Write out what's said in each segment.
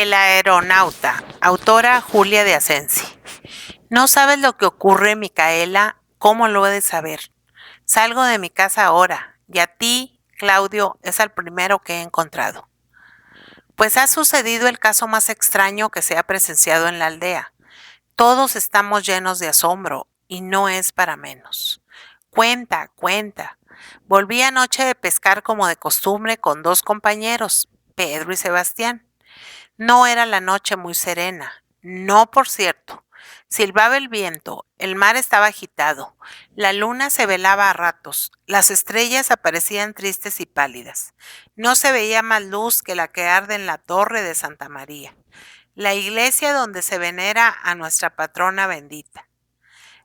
El aeronauta, autora Julia de Asensi. No sabes lo que ocurre, Micaela, ¿cómo lo he de saber? Salgo de mi casa ahora, y a ti, Claudio, es el primero que he encontrado. Pues ha sucedido el caso más extraño que se ha presenciado en la aldea. Todos estamos llenos de asombro, y no es para menos. Cuenta, cuenta. Volví anoche de pescar como de costumbre con dos compañeros, Pedro y Sebastián. No era la noche muy serena. No, por cierto. Silbaba el viento, el mar estaba agitado, la luna se velaba a ratos, las estrellas aparecían tristes y pálidas. No se veía más luz que la que arde en la torre de Santa María, la iglesia donde se venera a nuestra patrona bendita.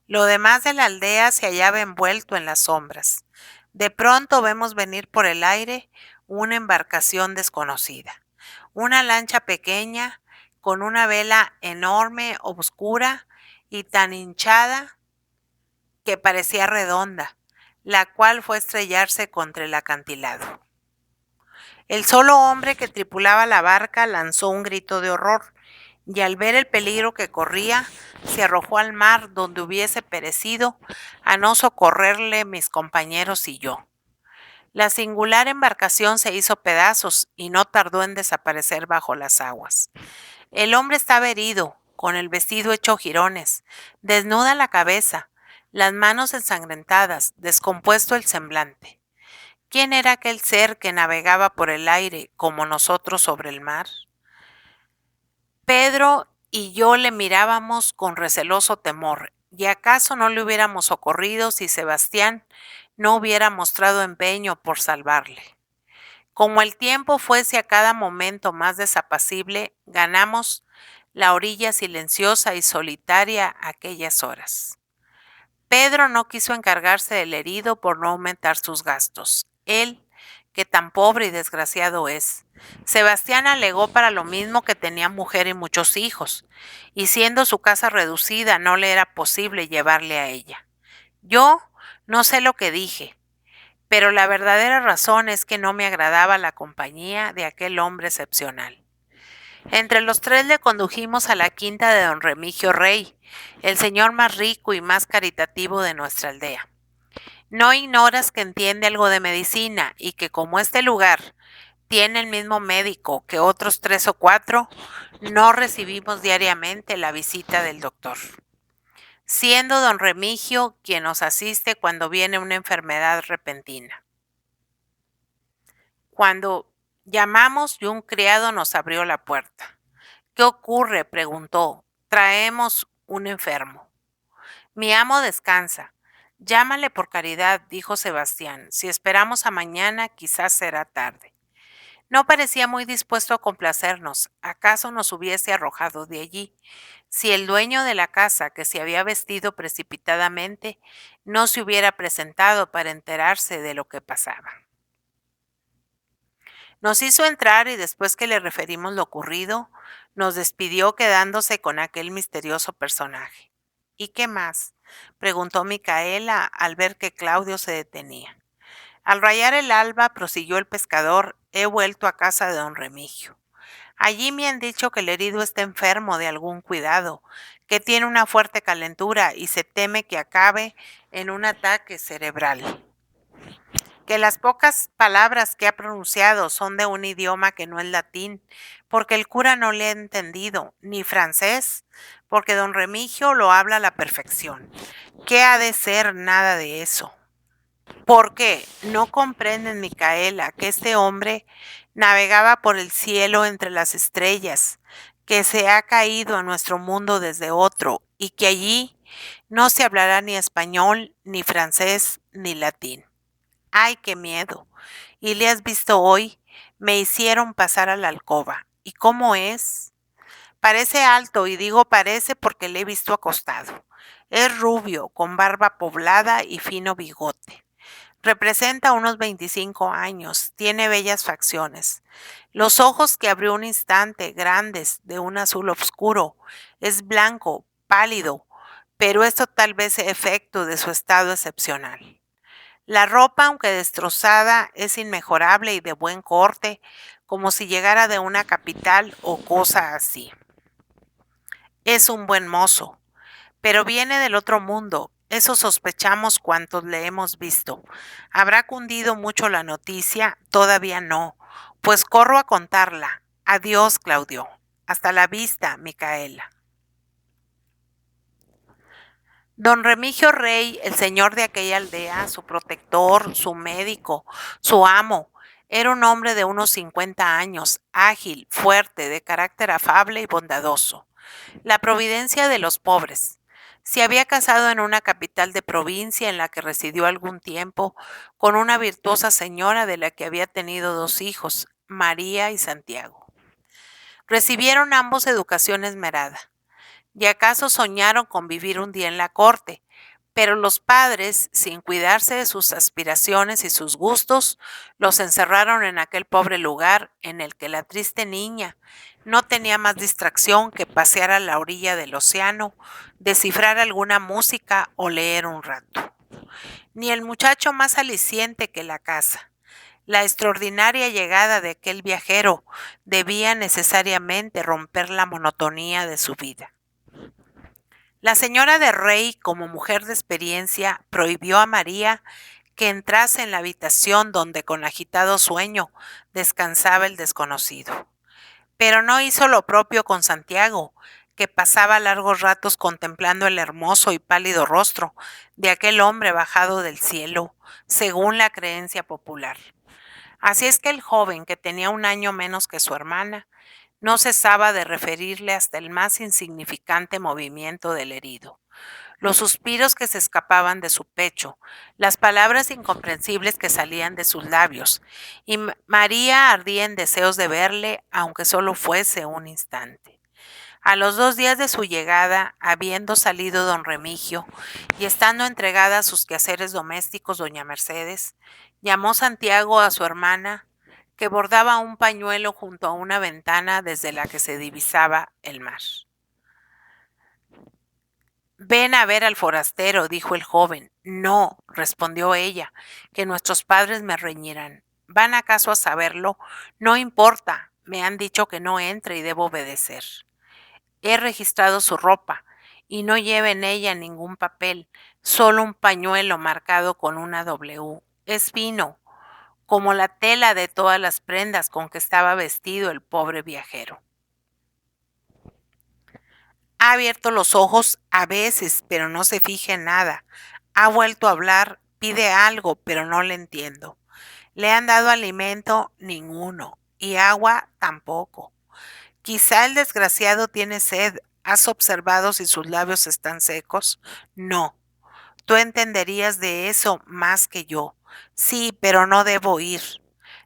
Lo demás de la aldea se hallaba envuelto en las sombras. De pronto vemos venir por el aire una embarcación desconocida. Una lancha pequeña, con una vela enorme, oscura y tan hinchada que parecía redonda, la cual fue a estrellarse contra el acantilado. El solo hombre que tripulaba la barca lanzó un grito de horror, y al ver el peligro que corría, se arrojó al mar donde hubiese perecido a no socorrerle mis compañeros y yo. La singular embarcación se hizo pedazos y no tardó en desaparecer bajo las aguas. El hombre estaba herido, con el vestido hecho jirones, desnuda la cabeza, las manos ensangrentadas, descompuesto el semblante. ¿Quién era aquel ser que navegaba por el aire como nosotros sobre el mar? Pedro y yo le mirábamos con receloso temor, y acaso no le hubiéramos socorrido si Sebastián no hubiera mostrado empeño por salvarle. Como el tiempo fuese a cada momento más desapacible, ganamos la orilla silenciosa y solitaria aquellas horas. Pedro no quiso encargarse del herido por no aumentar sus gastos. Él, que tan pobre y desgraciado es. Sebastián alegó para lo mismo que tenía mujer y muchos hijos, y siendo su casa reducida no le era posible llevarle a ella. Yo no sé lo que dije, pero la verdadera razón es que no me agradaba la compañía de aquel hombre excepcional. Entre los tres le condujimos a la quinta de don Remigio Rey, el señor más rico y más caritativo de nuestra aldea. No ignoras que entiende algo de medicina y que como este lugar tiene el mismo médico que otros 3 o 4, no recibimos diariamente la visita del doctor, siendo don Remigio quien nos asiste cuando viene una enfermedad repentina. Cuando llamamos y un criado nos abrió la puerta. ¿Qué ocurre?, preguntó. Traemos un enfermo. Mi amo descansa. Llámale por caridad, dijo Sebastián. Si esperamos a mañana, quizás será tarde. No parecía muy dispuesto a complacernos. ¿Acaso nos hubiese arrojado de allí? Si el dueño de la casa, que se había vestido precipitadamente, no se hubiera presentado para enterarse de lo que pasaba. Nos hizo entrar y después que le referimos lo ocurrido, nos despidió quedándose con aquel misterioso personaje. ¿Y qué más?, preguntó Micaela al ver que Claudio se detenía. Al rayar el alba, prosiguió el pescador, he vuelto a casa de don Remigio. Allí me han dicho que el herido está enfermo de algún cuidado, que tiene una fuerte calentura y se teme que acabe en un ataque cerebral. Que las pocas palabras que ha pronunciado son de un idioma que no es latín, porque el cura no le ha entendido, ni francés, porque don Remigio lo habla a la perfección. ¿Qué ha de ser nada de eso? Porque no comprenden, Micaela, que este hombre navegaba por el cielo entre las estrellas, que se ha caído a nuestro mundo desde otro, y que allí no se hablará ni español, ni francés, ni latín. ¡Ay, qué miedo! ¿Y le has visto hoy? Me hicieron pasar a la alcoba. ¿Y cómo es? Parece alto, y digo parece porque le he visto acostado. Es rubio, con barba poblada y fino bigote. Representa unos 25 años, tiene bellas facciones. Los ojos que abrió un instante, grandes, de un azul oscuro. Es blanco, pálido, pero esto tal vez sea efecto de su estado excepcional. La ropa, aunque destrozada, es inmejorable y de buen corte, como si llegara de una capital o cosa así. Es un buen mozo, pero viene del otro mundo. Eso sospechamos cuantos le hemos visto. ¿Habrá cundido mucho la noticia? Todavía no. Pues corro a contarla. Adiós, Claudio. Hasta la vista, Micaela. Don Remigio Rey, el señor de aquella aldea, su protector, su médico, su amo, era un hombre de unos 50 años, ágil, fuerte, de carácter afable y bondadoso. La providencia de los pobres. Se había casado en una capital de provincia en la que residió algún tiempo con una virtuosa señora de la que había tenido 2 hijos, María y Santiago. Recibieron ambos educación esmerada y acaso soñaron con vivir un día en la corte, pero los padres, sin cuidarse de sus aspiraciones y sus gustos, los encerraron en aquel pobre lugar en el que la triste niña no tenía más distracción que pasear a la orilla del océano, descifrar alguna música o leer un rato. Ni el muchacho más aliciente que la casa. La extraordinaria llegada de aquel viajero debía necesariamente romper la monotonía de su vida. La señora de Rey, como mujer de experiencia, prohibió a María que entrase en la habitación donde con agitado sueño descansaba el desconocido. Pero no hizo lo propio con Santiago, que pasaba largos ratos contemplando el hermoso y pálido rostro de aquel hombre bajado del cielo, según la creencia popular. Así es que el joven, que tenía un año menos que su hermana, no cesaba de referirle hasta el más insignificante movimiento del herido, los suspiros que se escapaban de su pecho, las palabras incomprensibles que salían de sus labios, y María ardía en deseos de verle, aunque solo fuese un instante. A los 2 días de su llegada, habiendo salido don Remigio y estando entregada a sus quehaceres domésticos doña Mercedes, llamó Santiago a su hermana, que bordaba un pañuelo junto a una ventana desde la que se divisaba el mar. Ven a ver al forastero, dijo el joven. No, respondió ella, que nuestros padres me reñirán. ¿Van acaso a saberlo? No importa, me han dicho que no entre y debo obedecer. He registrado su ropa y no lleva en ella ningún papel, solo un pañuelo marcado con una W. Es fino, como la tela de todas las prendas con que estaba vestido el pobre viajero. Ha abierto los ojos a veces, pero no se fija en nada. Ha vuelto a hablar, pide algo, pero no le entiendo. Le han dado alimento, ninguno, y agua tampoco. Quizá el desgraciado tiene sed. ¿Has observado si sus labios están secos? No. Tú entenderías de eso más que yo. Sí, pero no debo ir.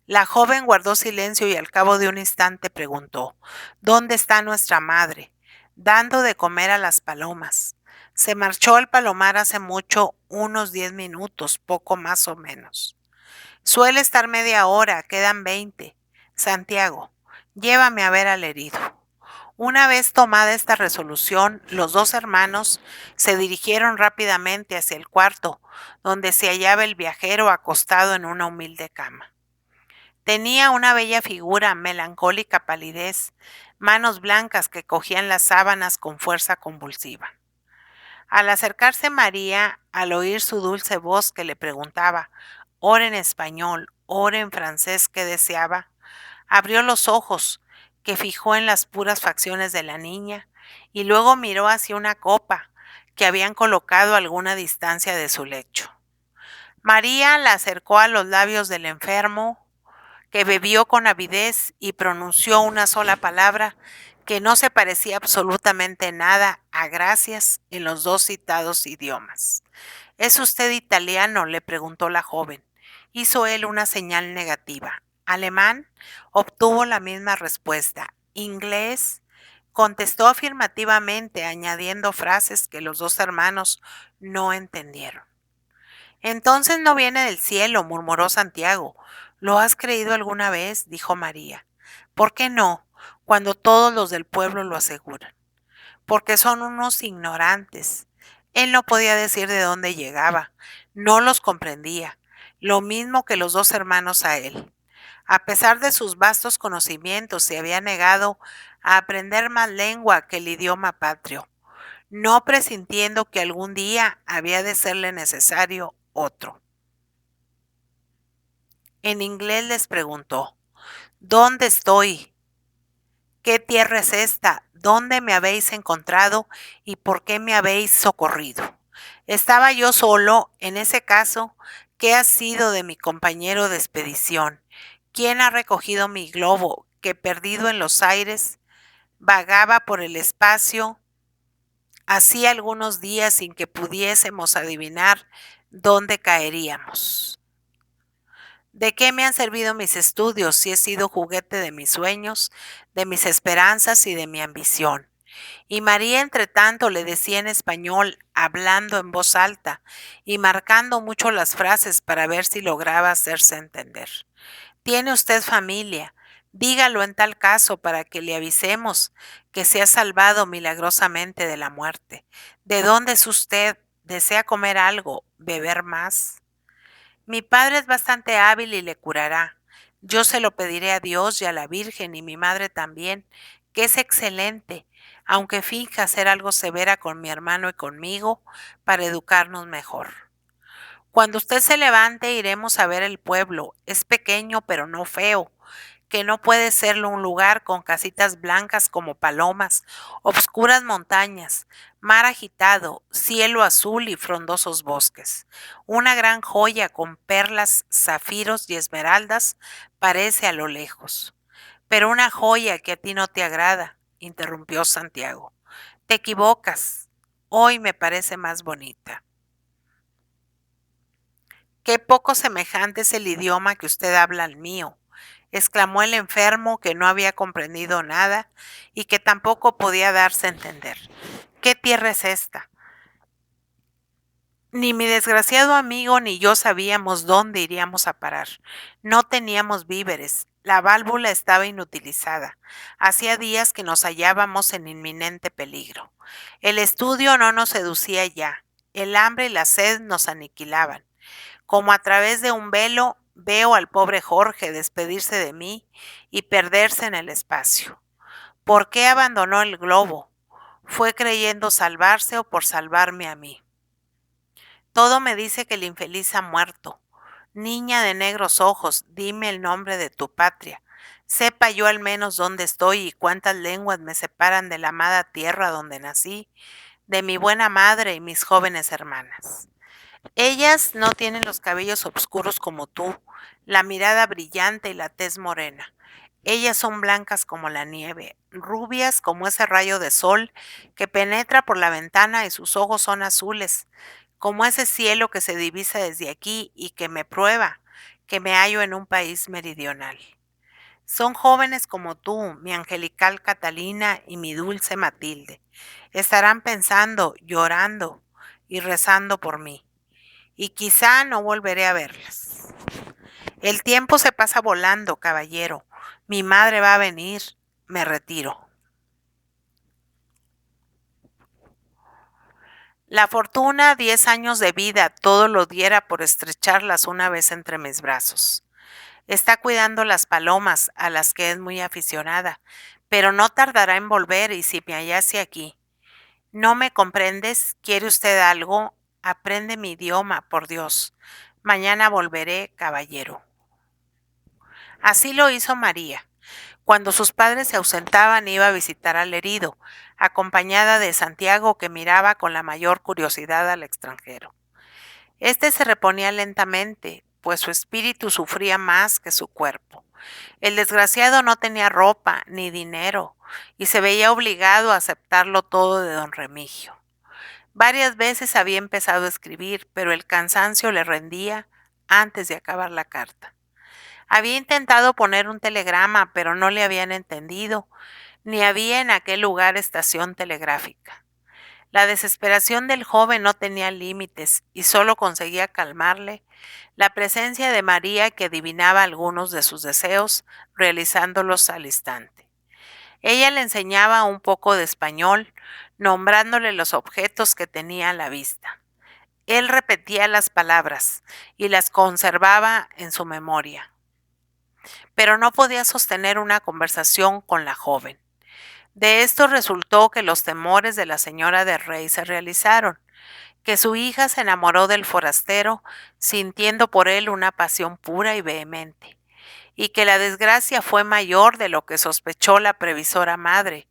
La joven guardó silencio y al cabo de un instante preguntó: ¿Dónde está nuestra madre? Dando de comer a las palomas. Se marchó al palomar hace mucho, unos 10 minutos, poco más o menos. Suele estar media hora, quedan 20. Santiago, llévame a ver al herido. Una vez tomada esta resolución, los 2 hermanos se dirigieron rápidamente hacia el cuarto, donde se hallaba el viajero acostado en una humilde cama. Tenía una bella figura, melancólica palidez, manos blancas que cogían las sábanas con fuerza convulsiva. Al acercarse María, al oír su dulce voz que le preguntaba, ora en español, ora en francés, ¿qué deseaba? Abrió los ojos, que fijó en las puras facciones de la niña, y luego miró hacia una copa que habían colocado a alguna distancia de su lecho. María la acercó a los labios del enfermo, que bebió con avidez y pronunció una sola palabra que no se parecía absolutamente nada a gracias en los 2 citados idiomas. ¿Es usted italiano?, le preguntó la joven. Hizo él una señal negativa. ¿Alemán? Obtuvo la misma respuesta. ¿Inglés? Contestó afirmativamente, añadiendo frases que los 2 hermanos no entendieron. Entonces no viene del cielo, murmuró Santiago. ¿Lo has creído alguna vez?, dijo María. ¿Por qué no, cuando todos los del pueblo lo aseguran? Porque son unos ignorantes. Él no podía decir de dónde llegaba, no los comprendía. lo mismo que los dos hermanos a él. A pesar de sus vastos conocimientos, se había negado a aprender más lengua que el idioma patrio, no presintiendo que algún día había de serle necesario otro. En inglés les preguntó: ¿Dónde estoy? ¿Qué tierra es esta? ¿Dónde me habéis encontrado y por qué me habéis socorrido? Estaba yo solo, en ese caso, ¿qué ha sido de mi compañero de expedición? ¿Quién ha recogido mi globo, que perdido en los aires, vagaba por el espacio hacía algunos días sin que pudiésemos adivinar dónde caeríamos? ¿De qué me han servido mis estudios si he sido juguete de mis sueños, de mis esperanzas y de mi ambición? Y María, entre tanto, le decía en español, hablando en voz alta y marcando mucho las frases para ver si lograba hacerse entender: ¿Tiene usted familia? Dígalo en tal caso para que le avisemos que se ha salvado milagrosamente de la muerte. ¿De dónde es usted? ¿Desea comer algo? ¿Beber más? Mi padre es bastante hábil y le curará. Yo se lo pediré a Dios y a la Virgen y mi madre también, que es excelente, aunque finja ser algo severa con mi hermano y conmigo para educarnos mejor. Cuando usted se levante, iremos a ver el pueblo. Es pequeño, pero no feo, que no puede serlo un lugar con casitas blancas como palomas, obscuras montañas, mar agitado, cielo azul y frondosos bosques. Una gran joya con perlas, zafiros y esmeraldas parece a lo lejos. Pero una joya que a ti no te agrada, interrumpió Santiago. Te equivocas. Hoy me parece más bonita. Qué poco semejante es el idioma que usted habla al mío, exclamó el enfermo, que no había comprendido nada y que tampoco podía darse a entender. ¿Qué tierra es esta? Ni mi desgraciado amigo ni yo sabíamos dónde iríamos a parar. No teníamos víveres. La válvula estaba inutilizada. Hacía días que nos hallábamos en inminente peligro. El estudio no nos seducía ya. El hambre y la sed nos aniquilaban. Como a través de un velo, veo al pobre Jorge despedirse de mí y perderse en el espacio. ¿Por qué abandonó el globo? ¿Fue creyendo salvarse o por salvarme a mí? Todo me dice que el infeliz ha muerto. Niña de negros ojos, dime el nombre de tu patria. Sepa yo al menos dónde estoy y cuántas lenguas me separan de la amada tierra donde nací, de mi buena madre y mis jóvenes hermanas. Ellas no tienen los cabellos oscuros como tú, la mirada brillante y la tez morena. Ellas son blancas como la nieve, rubias como ese rayo de sol que penetra por la ventana, y sus ojos son azules, como ese cielo que se divisa desde aquí y que me prueba que me hallo en un país meridional. Son jóvenes como tú, mi angelical Catalina y mi dulce Matilde. Estarán pensando, llorando y rezando por mí, y quizá no volveré a verlas. El tiempo se pasa volando, caballero. Mi madre va a venir. Me retiro. La fortuna, 10 años de vida, todo lo diera por estrecharlas una vez entre mis brazos. Está cuidando las palomas, a las que es muy aficionada, pero no tardará en volver, y si me hallase aquí. ¿No me comprendes? ¿Quiere usted algo? Aprende mi idioma, por Dios. Mañana volveré, caballero. Así lo hizo María. Cuando sus padres se ausentaban, iba a visitar al herido, acompañada de Santiago, que miraba con la mayor curiosidad al extranjero. Este se reponía lentamente, pues su espíritu sufría más que su cuerpo. El desgraciado no tenía ropa ni dinero y se veía obligado a aceptarlo todo de don Remigio. Varias veces había empezado a escribir, pero el cansancio le rendía antes de acabar la carta. Había intentado poner un telegrama, pero no le habían entendido, ni había en aquel lugar estación telegráfica. La desesperación del joven no tenía límites y solo conseguía calmarle la presencia de María, que adivinaba algunos de sus deseos, realizándolos al instante. Ella le enseñaba un poco de español, nombrándole los objetos que tenía a la vista. Él repetía las palabras y las conservaba en su memoria, pero no podía sostener una conversación con la joven. De esto resultó que los temores de la señora de Rey se realizaron, que su hija se enamoró del forastero, sintiendo por él una pasión pura y vehemente, y que la desgracia fue mayor de lo que sospechó la previsora madre,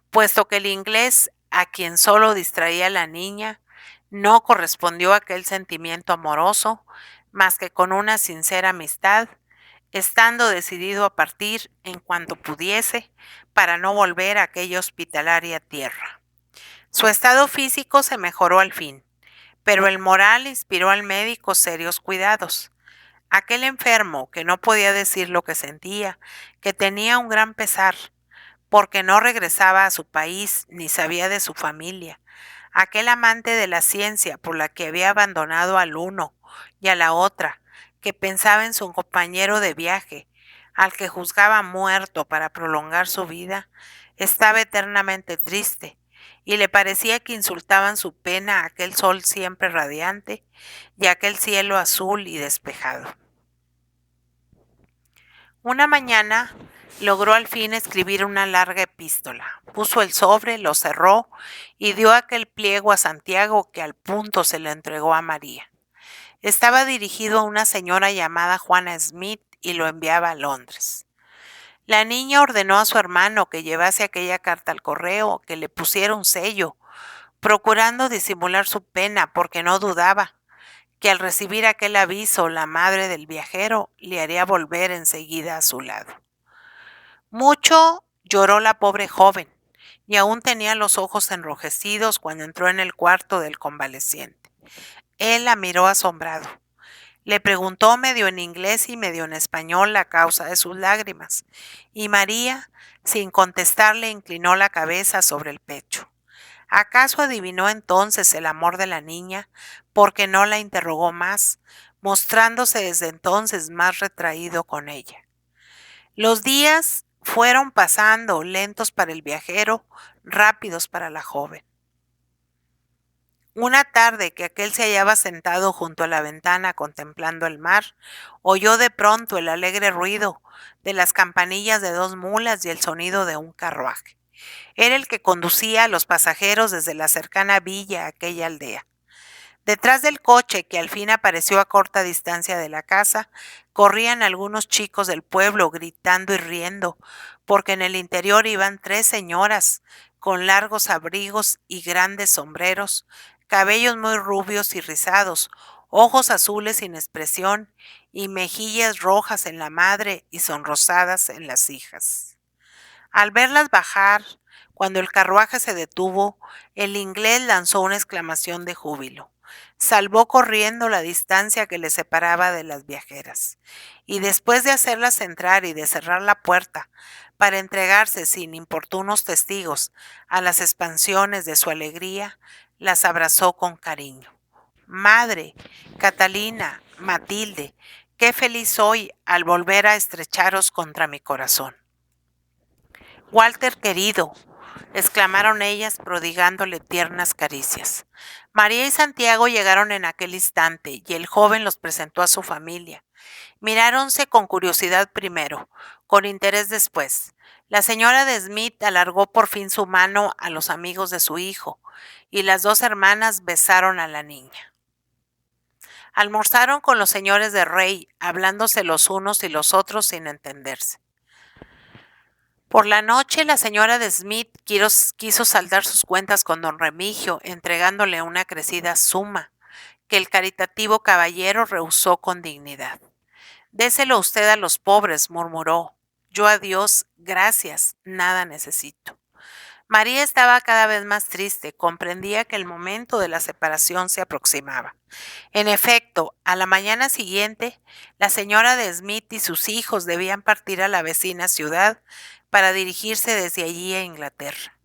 puesto que el inglés, a quien solo distraía la niña, no correspondió a aquel sentimiento amoroso, más que con una sincera amistad, estando decidido a partir en cuanto pudiese para no volver a aquella hospitalaria tierra. Su estado físico se mejoró al fin, pero el moral inspiró al médico serios cuidados. Aquel enfermo, que no podía decir lo que sentía, que tenía un gran pesar, porque no regresaba a su país ni sabía de su familia, aquel amante de la ciencia por la que había abandonado al uno y a la otra, que pensaba en su compañero de viaje, al que juzgaba muerto para prolongar su vida, estaba eternamente triste, y le parecía que insultaban su pena aquel sol siempre radiante y aquel cielo azul y despejado. Una mañana logró al fin escribir una larga epístola. Puso el sobre, lo cerró y dio aquel pliego a Santiago, que al punto se lo entregó a María. Estaba dirigido a una señora llamada Juana Smith y lo enviaba a Londres. La niña ordenó a su hermano que llevase aquella carta al correo, que le pusiera un sello, procurando disimular su pena porque no dudaba que al recibir aquel aviso la madre del viajero le haría volver enseguida a su lado. Mucho lloró la pobre joven, y aún tenía los ojos enrojecidos cuando entró en el cuarto del convaleciente. Él la miró asombrado. Le preguntó medio en inglés y medio en español la causa de sus lágrimas, y María, sin contestarle, inclinó la cabeza sobre el pecho. ¿Acaso adivinó entonces el amor de la niña, porque no la interrogó más, mostrándose desde entonces más retraído con ella? Los días fueron pasando, lentos para el viajero, rápidos para la joven. Una tarde que aquel se hallaba sentado junto a la ventana contemplando el mar, oyó de pronto el alegre ruido de las campanillas de 2 mulas y el sonido de un carruaje. Era el que conducía a los pasajeros desde la cercana villa a aquella aldea. Detrás del coche, que al fin apareció a corta distancia de la casa, corrían algunos chicos del pueblo gritando y riendo, porque en el interior iban 3 señoras con largos abrigos y grandes sombreros, cabellos muy rubios y rizados, ojos azules sin expresión y mejillas rojas en la madre y sonrosadas en las hijas. Al verlas bajar, cuando el carruaje se detuvo, el inglés lanzó una exclamación de júbilo. Salvó corriendo la distancia que le separaba de las viajeras, y después de hacerlas entrar y de cerrar la puerta, para entregarse sin importunos testigos a las expansiones de su alegría, las abrazó con cariño. Madre, Catalina, Matilde, qué feliz soy al volver a estrecharos contra mi corazón. Walter querido, exclamaron ellas prodigándole tiernas caricias. María y Santiago llegaron en aquel instante y el joven los presentó a su familia. Miráronse con curiosidad primero, con interés después. La señora de Smith alargó por fin su mano a los amigos de su hijo y las 2 hermanas besaron a la niña. Almorzaron con los señores de Rey, hablándose los unos y los otros sin entenderse. Por la noche, la señora de Smith quiso saldar sus cuentas con don Remigio, entregándole una crecida suma, que el caritativo caballero rehusó con dignidad. «Déselo usted a los pobres», murmuró. «Yo a Dios, gracias, nada necesito». María estaba cada vez más triste, comprendía que el momento de la separación se aproximaba. En efecto, a la mañana siguiente, la señora de Smith y sus hijos debían partir a la vecina ciudad para dirigirse desde allí a Inglaterra.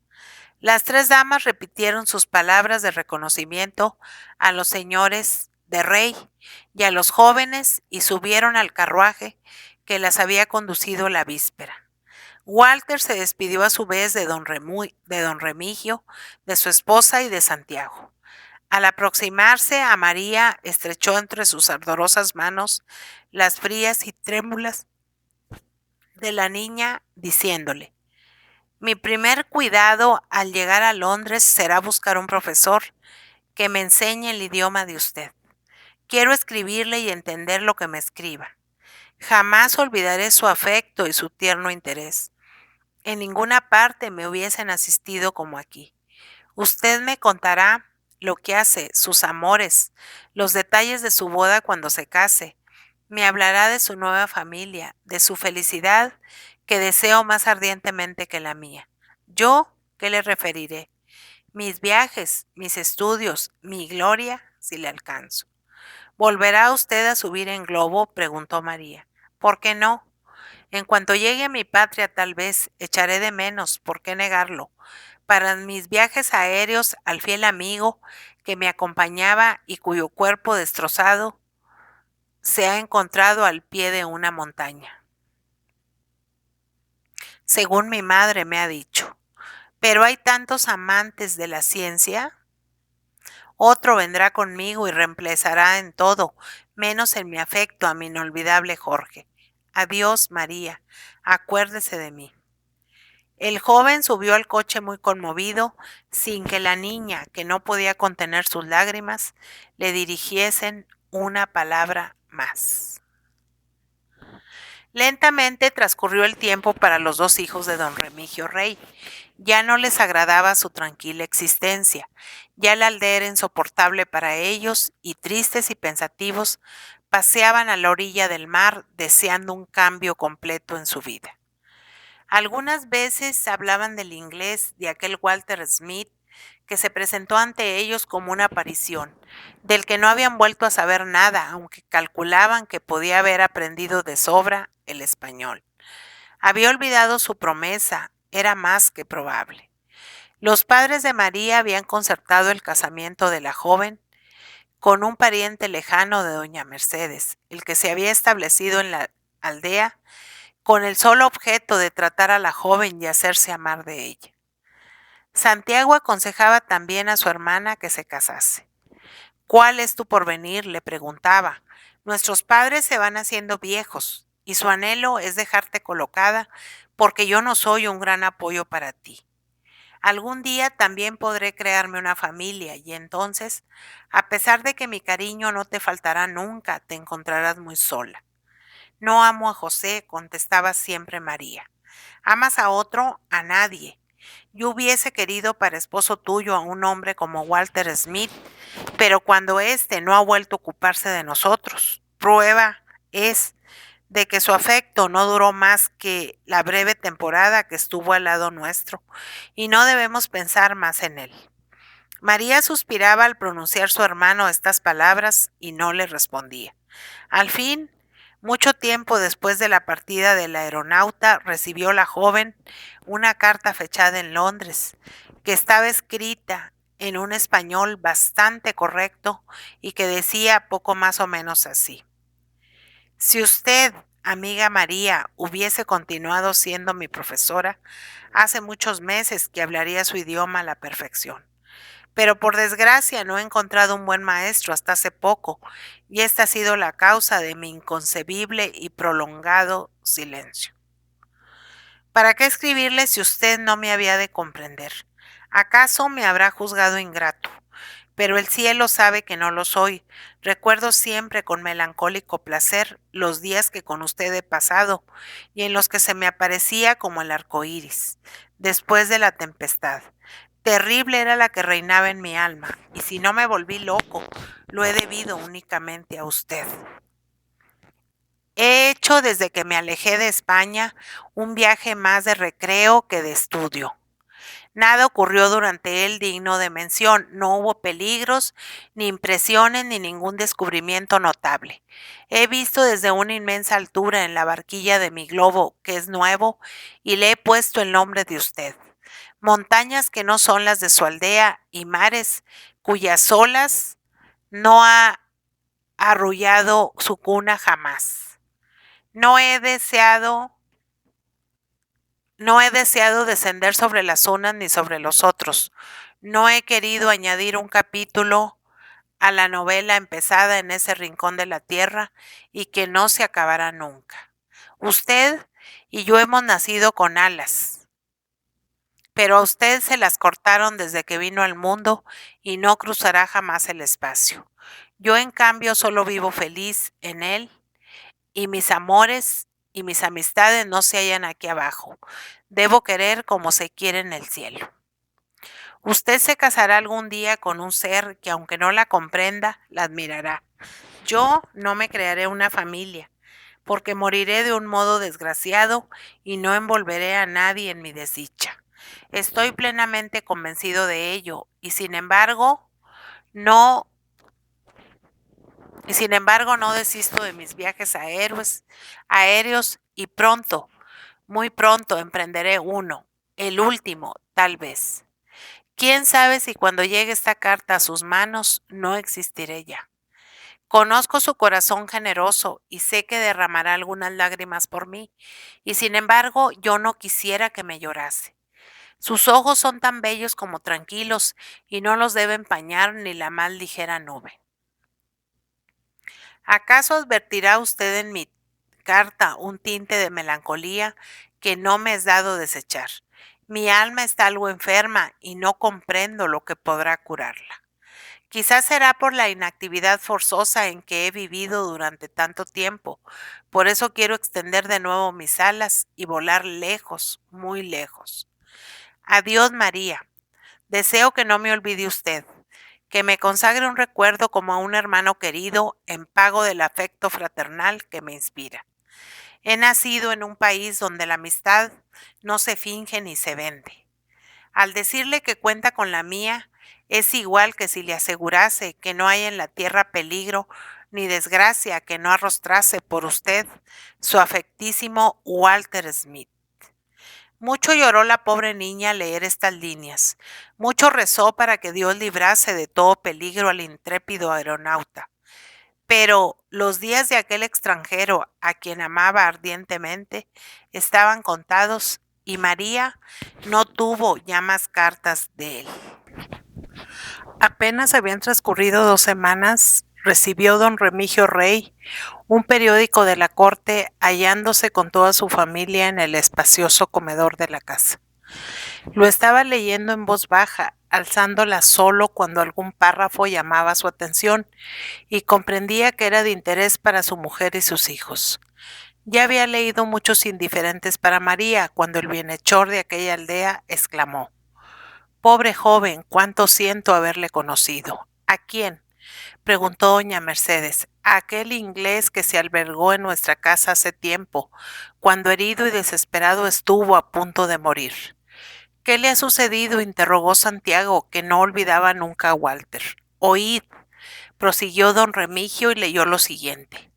Las 3 damas repitieron sus palabras de reconocimiento a los señores de Rey y a los jóvenes y subieron al carruaje que las había conducido la víspera. Walter se despidió a su vez de don Remigio, de su esposa y de Santiago. Al aproximarse a María, estrechó entre sus ardorosas manos las frías y trémulas de la niña, diciéndole: mi primer cuidado al llegar a Londres será buscar un profesor que me enseñe el idioma de usted. Quiero escribirle y entender lo que me escriba. Jamás olvidaré su afecto y su tierno interés. En ninguna parte me hubiesen asistido como aquí. Usted me contará lo que hace, sus amores, los detalles de su boda cuando se case. Me hablará de su nueva familia, de su felicidad, que deseo más ardientemente que la mía. Yo, ¿qué le referiré? Mis viajes, mis estudios, mi gloria, si le alcanzo. ¿Volverá usted a subir en globo?, preguntó María. ¿Por qué no? En cuanto llegue a mi patria, tal vez echaré de menos, ¿por qué negarlo? Para mis viajes aéreos al fiel amigo que me acompañaba y cuyo cuerpo destrozado se ha encontrado al pie de una montaña, según mi madre me ha dicho. Pero hay tantos amantes de la ciencia. Otro vendrá conmigo y reemplazará en todo, menos en mi afecto a mi inolvidable Jorge. Adiós, María, acuérdese de mí. El joven subió al coche muy conmovido, sin que la niña, que no podía contener sus lágrimas, le dirigiesen una palabra más. Lentamente transcurrió el tiempo para los dos hijos de don Remigio Rey. Ya no les agradaba su tranquila existencia, ya la aldea era insoportable para ellos y tristes y pensativos paseaban a la orilla del mar deseando un cambio completo en su vida. Algunas veces hablaban del inglés, de aquel Walter Smith que se presentó ante ellos como una aparición, del que no habían vuelto a saber nada, aunque calculaban que podía haber aprendido de sobra el español. Había olvidado su promesa, era más que probable. Los padres de María habían concertado el casamiento de la joven con un pariente lejano de doña Mercedes, el que se había establecido en la aldea con el solo objeto de tratar a la joven y hacerse amar de ella. Santiago aconsejaba también a su hermana que se casase. ¿Cuál es tu porvenir?, le preguntaba. Nuestros padres se van haciendo viejos y su anhelo es dejarte colocada porque yo no soy un gran apoyo para ti. Algún día también podré crearme una familia y entonces, a pesar de que mi cariño no te faltará nunca, te encontrarás muy sola. No amo a José, contestaba siempre María. ¿Amas a otro? A nadie. Yo hubiese querido para esposo tuyo a un hombre como Walter Smith, pero cuando éste no ha vuelto a ocuparse de nosotros, prueba es de que su afecto no duró más que la breve temporada que estuvo al lado nuestro, y no debemos pensar más en él. María suspiraba al pronunciar su hermano estas palabras y no le respondía. Al fin, mucho tiempo después de la partida del aeronauta, recibió la joven una carta fechada en Londres, que estaba escrita en un español bastante correcto y que decía poco más o menos así: si usted, amiga María, hubiese continuado siendo mi profesora, hace muchos meses que hablaría su idioma a la perfección. Pero por desgracia no he encontrado un buen maestro hasta hace poco, y esta ha sido la causa de mi inconcebible y prolongado silencio. ¿Para qué escribirle si usted no me había de comprender? ¿Acaso me habrá juzgado ingrato? Pero el cielo sabe que no lo soy. Recuerdo siempre con melancólico placer los días que con usted he pasado y en los que se me aparecía como el arco iris, después de la tempestad. Terrible era la que reinaba en mi alma, y si no me volví loco, lo he debido únicamente a usted. He hecho desde que me alejé de España un viaje más de recreo que de estudio. Nada ocurrió durante él digno de mención, no hubo peligros, ni impresiones, ni ningún descubrimiento notable. He visto desde una inmensa altura en la barquilla de mi globo, que es nuevo, y le he puesto el nombre de usted. Montañas que no son las de su aldea y mares cuyas olas no ha arrullado su cuna jamás. No he deseado descender sobre las unas ni sobre los otros. No he querido añadir un capítulo a la novela empezada en ese rincón de la tierra y que no se acabará nunca. Usted y yo hemos nacido con alas, pero a usted se las cortaron desde que vino al mundo y no cruzará jamás el espacio. Yo, en cambio, solo vivo feliz en él y mis amores y mis amistades no se hallan aquí abajo. Debo querer como se quiere en el cielo. Usted se casará algún día con un ser que, aunque no la comprenda, la admirará. Yo no me crearé una familia, porque moriré de un modo desgraciado y no envolveré a nadie en mi desdicha. Estoy plenamente convencido de ello no, no desisto de mis viajes aéreos y pronto, muy pronto emprenderé uno, el último, tal vez. ¿Quién sabe si cuando llegue esta carta a sus manos no existiré ya? Conozco su corazón generoso y sé que derramará algunas lágrimas por mí, y sin embargo yo no quisiera que me llorase. Sus ojos son tan bellos como tranquilos y no los debe empañar ni la más ligera nube. ¿Acaso advertirá usted en mi carta un tinte de melancolía que no me es dado desechar? Mi alma está algo enferma y no comprendo lo que podrá curarla. Quizás será por la inactividad forzosa en que he vivido durante tanto tiempo. Por eso quiero extender de nuevo mis alas y volar lejos, muy lejos. Adiós, María. Deseo que no me olvide usted, que me consagre un recuerdo como a un hermano querido en pago del afecto fraternal que me inspira. He nacido en un país donde la amistad no se finge ni se vende. Al decirle que cuenta con la mía, es igual que si le asegurase que no hay en la tierra peligro ni desgracia que no arrostrase por usted su afectísimo Walter Smith. Mucho lloró la pobre niña al leer estas líneas, mucho rezó para que Dios librase de todo peligro al intrépido aeronauta. Pero los días de aquel extranjero a quien amaba ardientemente estaban contados y María no tuvo ya más cartas de él. Apenas habían transcurrido 2 semanas, recibió don Remigio Rey un periódico de la corte hallándose con toda su familia en el espacioso comedor de la casa. Lo estaba leyendo en voz baja, alzándola solo cuando algún párrafo llamaba su atención y comprendía que era de interés para su mujer y sus hijos. Ya había leído muchos indiferentes para María cuando el bienhechor de aquella aldea exclamó: «Pobre joven, cuánto siento haberle conocido». «¿A quién?», preguntó doña Mercedes. «A aquel inglés que se albergó en nuestra casa hace tiempo, cuando herido y desesperado estuvo a punto de morir». «¿Qué le ha sucedido?», interrogó Santiago, que no olvidaba nunca a Walter. «Oíd», prosiguió don Remigio y leyó lo siguiente.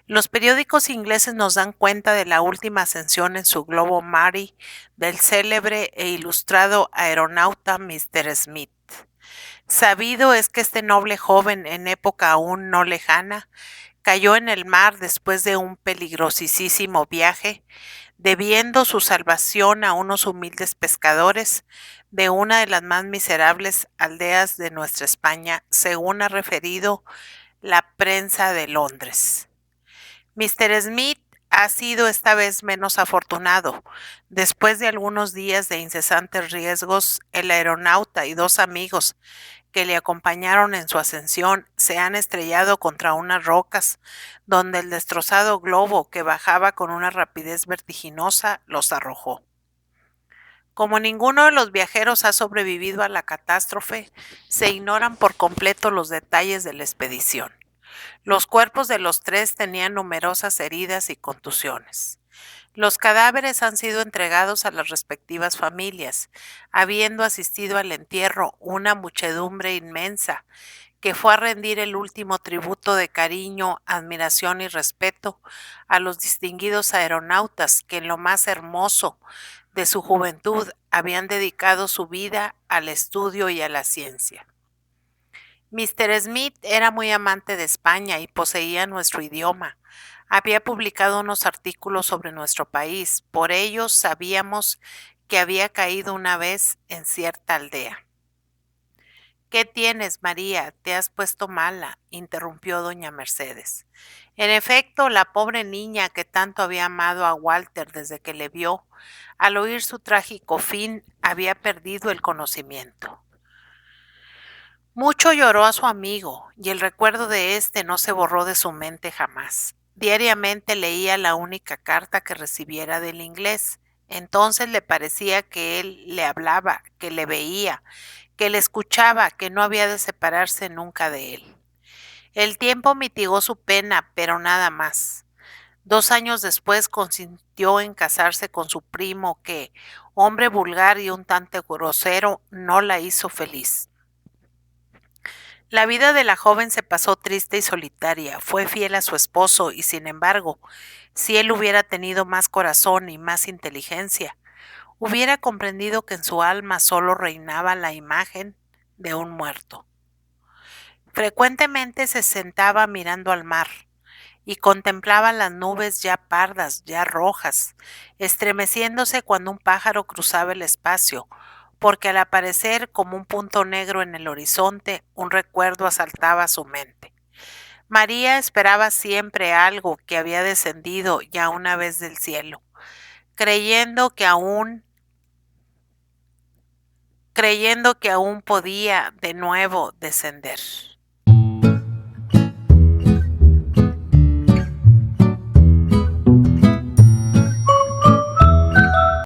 Los periódicos ingleses nos dan cuenta de la última ascensión en su globo Mary del célebre e ilustrado aeronauta Mr. Smith. Sabido es que este noble joven, en época aún no lejana, cayó en el mar después de un peligrosísimo viaje, debiendo su salvación a unos humildes pescadores de una de las más miserables aldeas de nuestra España, según ha referido la prensa de Londres. Mr. Smith ha sido esta vez menos afortunado. Después de algunos días de incesantes riesgos, el aeronauta y 2 amigos que le acompañaron en su ascensión se han estrellado contra unas rocas, donde el destrozado globo, que bajaba con una rapidez vertiginosa, los arrojó. Como ninguno de los viajeros ha sobrevivido a la catástrofe, se ignoran por completo los detalles de la expedición. Los cuerpos de los 3 tenían numerosas heridas y contusiones. Los cadáveres han sido entregados a las respectivas familias, habiendo asistido al entierro una muchedumbre inmensa que fue a rendir el último tributo de cariño, admiración y respeto a los distinguidos aeronautas que en lo más hermoso de su juventud habían dedicado su vida al estudio y a la ciencia. Mr. Smith era muy amante de España y poseía nuestro idioma. Había publicado unos artículos sobre nuestro país, por ello sabíamos que había caído una vez en cierta aldea. ¿Qué tienes, María? Te has puesto mala, interrumpió doña Mercedes. En efecto, la pobre niña que tanto había amado a Walter desde que le vio, al oír su trágico fin, había perdido el conocimiento. Mucho lloró a su amigo, y el recuerdo de éste no se borró de su mente jamás. Diariamente leía la única carta que recibiera del inglés. Entonces le parecía que él le hablaba, que le veía, que le escuchaba, que no había de separarse nunca de él. El tiempo mitigó su pena, pero nada más. 2 años después consintió en casarse con su primo que, hombre vulgar y un tanto grosero, no la hizo feliz. La vida de la joven se pasó triste y solitaria. Fue fiel a su esposo y, sin embargo, si él hubiera tenido más corazón y más inteligencia, hubiera comprendido que en su alma solo reinaba la imagen de un muerto. Frecuentemente se sentaba mirando al mar y contemplaba las nubes ya pardas, ya rojas, estremeciéndose cuando un pájaro cruzaba el espacio, porque al aparecer como un punto negro en el horizonte, un recuerdo asaltaba su mente. María esperaba siempre algo que había descendido ya una vez del cielo, creyendo que aún podía de nuevo descender.